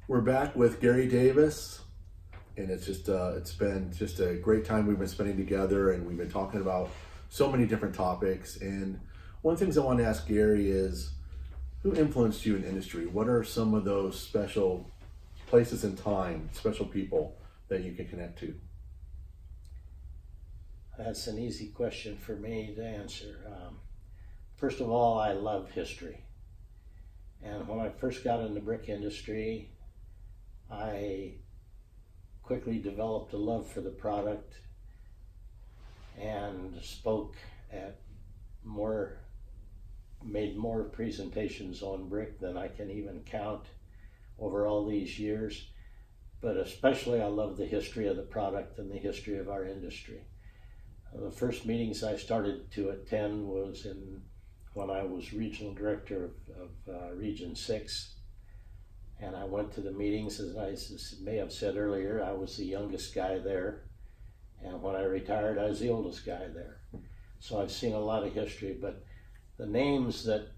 We're back with Gary Davis, and it's been just a great time we've been spending together, and we've been talking about so many different topics. And one of the things I want to ask Gary is, who influenced you in industry? What are some of those special places in time, special people that you can connect to? That's an easy question for me to answer. First of all, I love history. And when I first got in the brick industry, I quickly developed a love for the product and made more presentations on brick than I can even count over all these years. But especially I love the history of the product and the history of our industry. The first meetings I started to attend was when I was regional director of Region 6. And I went to the meetings, as I may have said earlier, I was the youngest guy there. And when I retired, I was the oldest guy there. So I've seen a lot of history, but the names that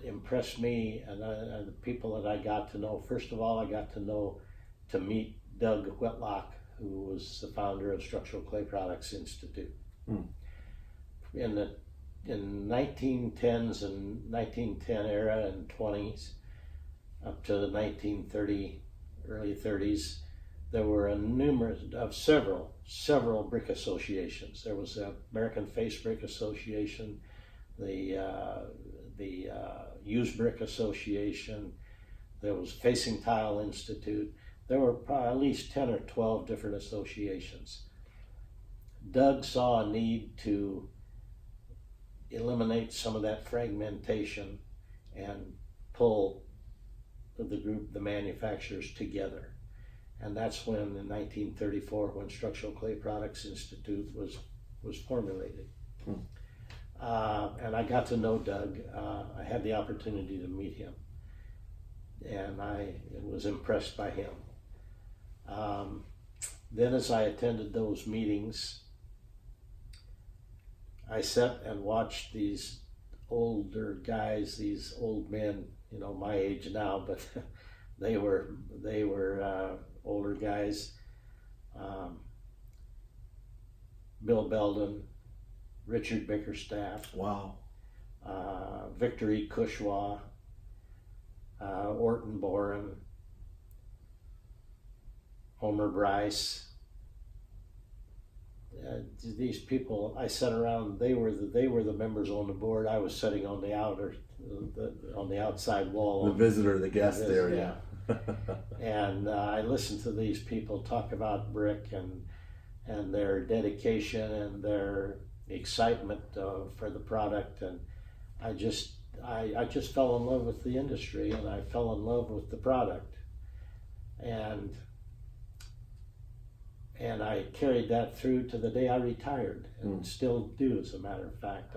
impressed me and the people that I got to know, first of all, I got to meet Doug Whitlock, who was the founder of Structural Clay Products Institute. In the 1910s and 1910 era and 20s, up to the 1930, early 30s, there were several brick associations. There was the American Face Brick Association, the Used Brick Association, there was Facing Tile Institute. There were probably at least 10 or 12 different associations. Doug saw a need to eliminate some of that fragmentation and pull the manufacturers together. And that's when in 1934, when Structural Clay Products Institute was formulated. And I got to know Doug. I had the opportunity to meet him, and I was impressed by him. Then as I attended those meetings, I sat and watched these older guys, these old men, my age now, but they were older guys. Bill Belden, Richard Bickerstaff, Wow. Victor E. Cushwa, Orton Boren, Homer Bryce. These people, I sat around. They were the members on the board. I was sitting on the outside wall. The visitor, the guest there, yeah. And I listened to these people talk about brick and their dedication and their excitement for the product, and I just fell in love with the industry, and I fell in love with the product, and I carried that through to the day I retired, and still do, as a matter of fact.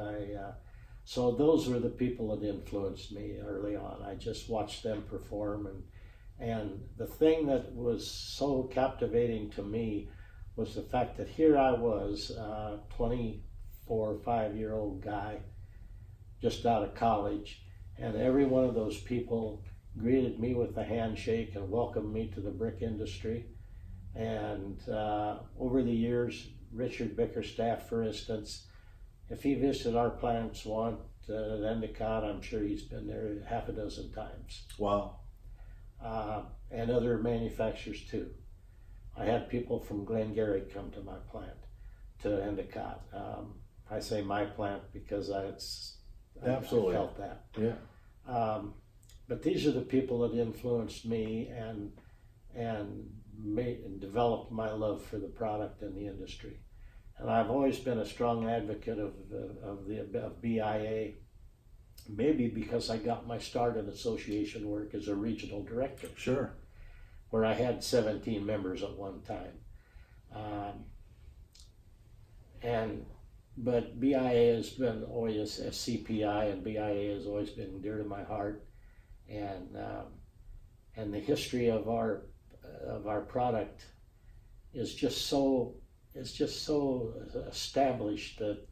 So those were the people that influenced me early on. I just watched them perform, and the thing that was so captivating to me was the fact that here I was, 24 or 5-year-old guy, just out of college, and every one of those people greeted me with a handshake and welcomed me to the brick industry. And over the years, Richard Bickerstaff, for instance, if he visited our plants once at Endicott, I'm sure he's been there half a dozen times. Wow. And other manufacturers too. I had people from Glengarry come to my plant, to Endicott. I say my plant because I felt that. Yeah. But these are the people that influenced me and developed my love for the product and the industry. And I've always been a strong advocate of BIA, maybe because I got my start in association work as a regional director. Sure. Where I had 17 members at one time. But BIA has been always a CPI, and BIA has always been dear to my heart. And the history of our product is just so established that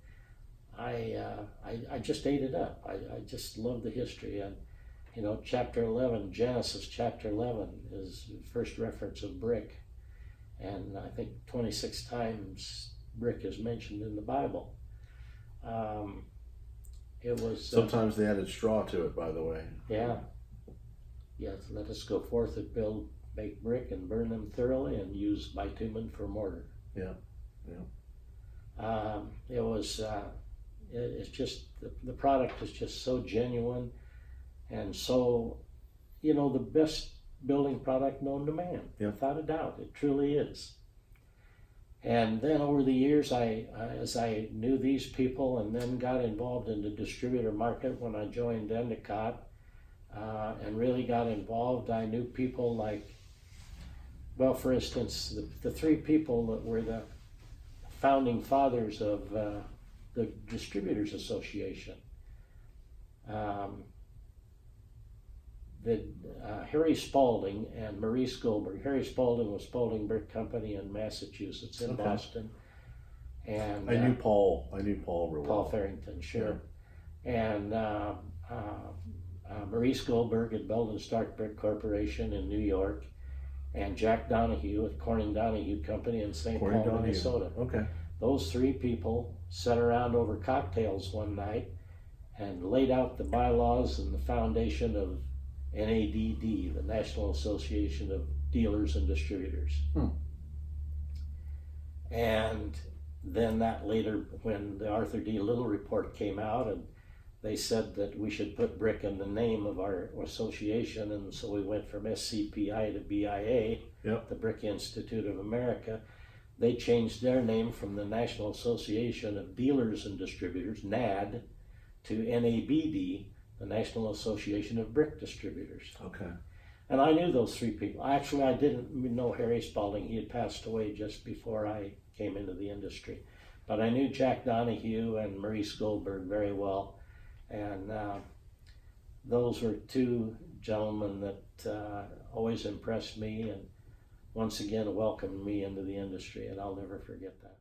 I just ate it up. I just love the history, You know, chapter 11, Genesis chapter 11 is the first reference of brick. And I think 26 times brick is mentioned in the Bible. It was Sometimes they added straw to it, by the way. yeah. Yes, let us go forth and make brick and burn them thoroughly and use bitumen for mortar. Yeah. It was, it's just, the product is just so genuine and so, you know, the best building product known to man, without a doubt. It truly is. And then over the years, as I knew these people and then got involved in the distributor market when I joined Endicott, and really got involved, I knew people like, well, for instance, the three people that were the founding fathers of the Distributors Association. Harry Spalding and Maurice Goldberg. Harry Spalding was Spalding Brick Company in Massachusetts, in Boston. And I knew Paul real well. Paul Farrington, sure. Yeah. And Maurice Goldberg at Belden Stark Brick Corporation in New York, and Jack Donahue at Corning Donahue Company in St. Paul, Minnesota. Okay. Those three people sat around over cocktails one night and laid out the bylaws and the foundation of NADD, the National Association of Dealers and Distributors. And then that later, when the Arthur D. Little report came out, and they said that we should put brick in the name of our association, and so we went from SCPI to BIA, the Brick Institute of America. They changed their name from the National Association of Dealers and Distributors, NAD, to NABD, the National Association of Brick Distributors. Okay. And I knew those three people. Actually, I didn't know Harry Spalding. He had passed away just before I came into the industry. But I knew Jack Donahue and Maurice Goldberg very well. And those were two gentlemen that always impressed me and once again welcomed me into the industry, and I'll never forget that.